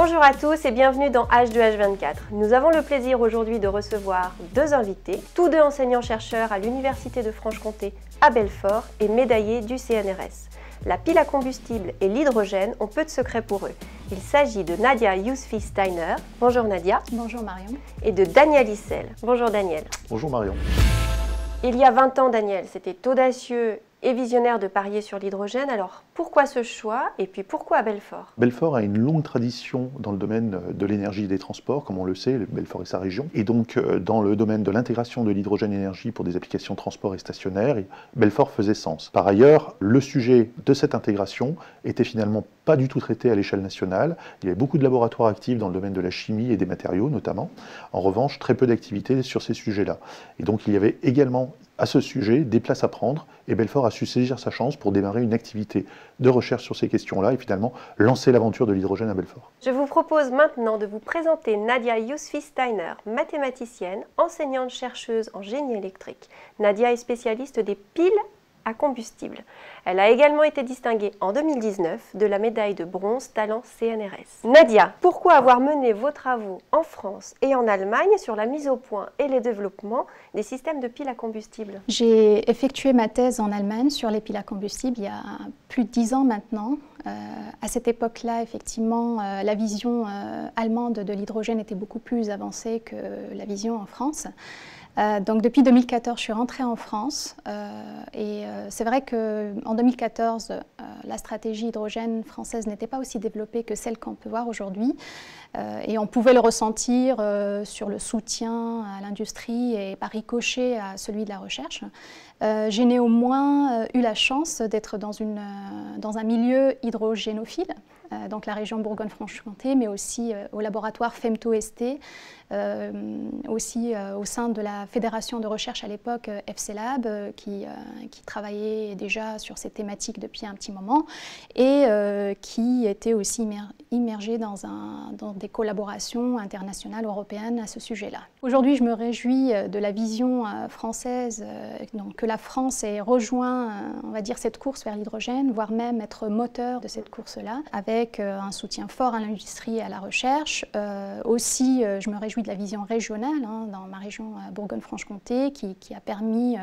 Bonjour à tous et bienvenue dans H2H24. Nous avons le plaisir aujourd'hui de recevoir deux invités, tous deux enseignants-chercheurs à l'Université de Franche-Comté à Belfort et médaillés du CNRS. La pile à combustible et l'hydrogène ont peu de secrets pour eux. Il s'agit de Nadia Yousfi-Steiner. Bonjour Nadia. Bonjour Marion. Et de Daniel Issel. Bonjour Daniel. Bonjour Marion. Il y a 20 ans, Daniel, c'était audacieux et visionnaire de parier sur l'hydrogène. Alors, pourquoi ce choix et puis pourquoi à Belfort? Belfort a une longue tradition dans le domaine de l'énergie et des transports, comme on le sait, Belfort et sa région. Et donc, dans le domaine de l'intégration de l'hydrogène-énergie pour des applications transport et stationnaire, Belfort faisait sens. Par ailleurs, le sujet de cette intégration était finalement pas du tout traité à l'échelle nationale. Il y avait beaucoup de laboratoires actifs dans le domaine de la chimie et des matériaux notamment. En revanche, très peu d'activités sur ces sujets-là. Et donc, il y avait également à ce sujet des places à prendre et Belfort a su saisir sa chance pour démarrer une activité de recherche sur ces questions-là et finalement lancer l'aventure de l'hydrogène à Belfort. Je vous propose maintenant de vous présenter Nadia Yousfi-Steiner, mathématicienne, enseignante-chercheuse en génie électrique. Nadia est spécialiste des piles à combustible. Elle a également été distinguée en 2019 de la médaille de bronze Talent CNRS. Nadia, pourquoi avoir mené vos travaux en France et en Allemagne sur la mise au point et le développement des systèmes de piles à combustible? J'ai effectué ma thèse en Allemagne sur les piles à combustible il y a plus de 10 ans maintenant. À cette époque-là, effectivement, la vision allemande de l'hydrogène était beaucoup plus avancée que la vision en France. Donc depuis 2014, je suis rentrée en France et c'est vrai qu'en 2014, la stratégie hydrogène française n'était pas aussi développée que celle qu'on peut voir aujourd'hui et on pouvait le ressentir sur le soutien à l'industrie et par ricochet à celui de la recherche. J'ai néanmoins eu la chance d'être dans un milieu hydrogénophile, donc la région Bourgogne-Franche-Comté, mais aussi au laboratoire FEMTO-ST, aussi au sein de la fédération de recherche à l'époque FCLab, qui travaillait déjà sur ces thématiques depuis un petit moment et qui était aussi immergé dans des collaborations internationales européennes à ce sujet-là. Aujourd'hui, je me réjouis de la vision française, donc que la France ait rejoint, on va dire, cette course vers l'hydrogène, voire même être moteur de cette course-là, avec un soutien fort à l'industrie et à la recherche. Aussi, je me réjouis de la vision régionale dans ma région Bourgogne-Franche-Comté, qui a permis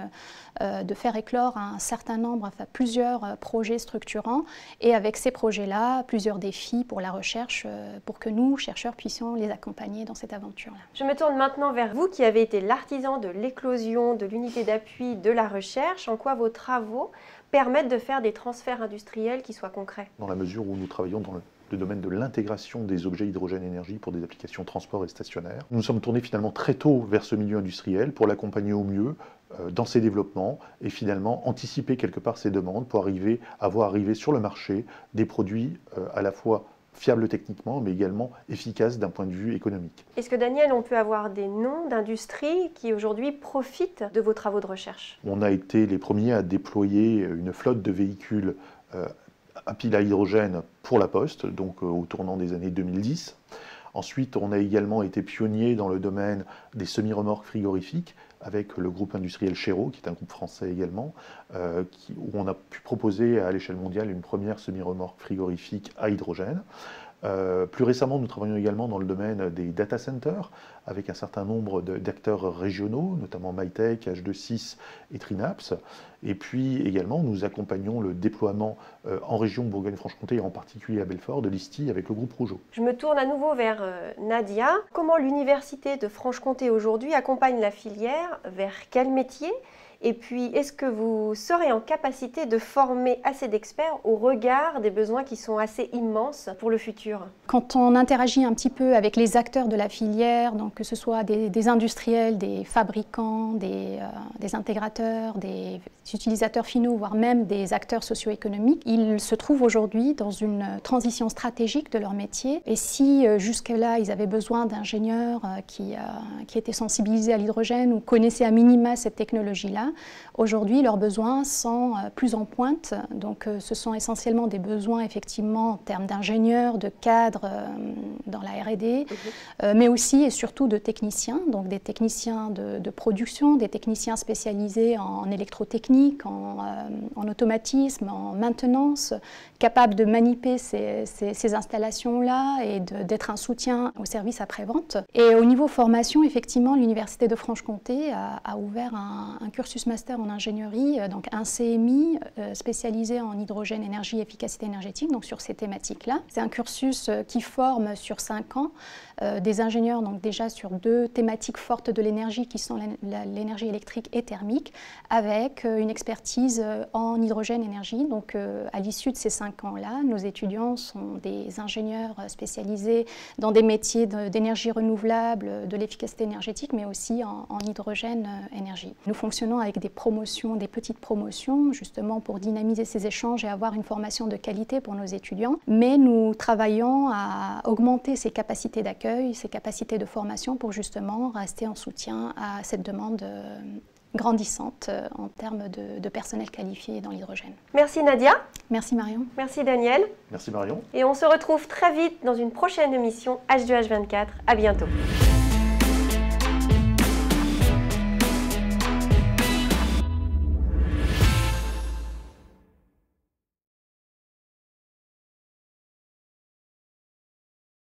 de faire éclore un certain nombre, enfin plusieurs projets structurants, et avec ces projets-là, plusieurs défis pour la recherche, pour que nous, chercheurs, puissions les accompagner dans cette aventure-là. Je me tourne maintenant vers vous qui avez été l'artisan de l'éclosion de l'unité d'appui de la recherche. En quoi vos travaux permettent de faire des transferts industriels qui soient concrets? Dans la mesure où nous travaillons dans le domaine de l'intégration des objets hydrogène-énergie pour des applications transport et stationnaire. Nous nous sommes tournés finalement très tôt vers ce milieu industriel pour l'accompagner au mieux dans ses développements et finalement anticiper quelque part ses demandes pour avoir arrivé sur le marché des produits à la fois fiables techniquement, mais également efficaces d'un point de vue économique. Est-ce que Daniel, on peut avoir des noms d'industries qui aujourd'hui profitent de vos travaux de recherche? On a été les premiers à déployer une flotte de véhicules à pile à hydrogène pour la Poste, donc au tournant des années 2010. Ensuite, on a également été pionnier dans le domaine des semi-remorques avec le groupe industriel Chéreau, qui est un groupe français également, où on a pu proposer à l'échelle mondiale une première semi-remorque frigorifique à hydrogène. Plus récemment, nous travaillons également dans le domaine des data centers, avec un certain nombre d'acteurs régionaux, notamment Mytech, H26 et Trinaps. Et puis également, nous accompagnons le déploiement en région Bourgogne-Franche-Comté, et en particulier à Belfort, de l'ISTI avec le groupe Rougeau. Je me tourne à nouveau vers Nadia. Comment l'Université de Franche-Comté aujourd'hui accompagne la filière? Vers quel métier? Et puis, est-ce que vous serez en capacité de former assez d'experts au regard des besoins qui sont assez immenses pour le futur? Quand on interagit un petit peu avec les acteurs de la filière, donc que ce soit des industriels, des fabricants, des intégrateurs, des utilisateurs finaux, voire même des acteurs socio-économiques, ils se trouvent aujourd'hui dans une transition stratégique de leur métier. Et si jusque-là, ils avaient besoin d'ingénieurs qui étaient sensibilisés à l'hydrogène ou connaissaient à minima cette technologie-là, aujourd'hui leurs besoins sont plus en pointe. Donc ce sont essentiellement des besoins effectivement en termes d'ingénieurs, de cadres dans la R&D, mais aussi et surtout de techniciens, donc des techniciens de production, des techniciens spécialisés en électrotechnique, en automatisme, en maintenance, capables de manipuler ces installations-là et d'être un soutien au service après-vente. Et au niveau formation, effectivement, l'Université de Franche-Comté a ouvert un cursus master en ingénierie, donc un CMI spécialisé en hydrogène, énergie, efficacité énergétique, donc sur ces thématiques-là. C'est un cursus qui forme sur 5 ans des ingénieurs, donc déjà sur 2 thématiques fortes de l'énergie qui sont l'énergie électrique et thermique, avec une expertise en hydrogène énergie. Donc à l'issue de ces 5 ans-là, nos étudiants sont des ingénieurs spécialisés dans des métiers d'énergie renouvelable, de l'efficacité énergétique, mais aussi en hydrogène énergie. Nous fonctionnons avec des promotions, des petites promotions, justement pour dynamiser ces échanges et avoir une formation de qualité pour nos étudiants. Mais nous travaillons à augmenter ces capacités d'accueil, ces capacités de formation pour justement rester en soutien à cette demande grandissante en termes de personnel qualifié dans l'hydrogène. Merci Nadia. Merci Marion. Merci Daniel. Merci Marion. Et on se retrouve très vite dans une prochaine émission H2H24. À bientôt.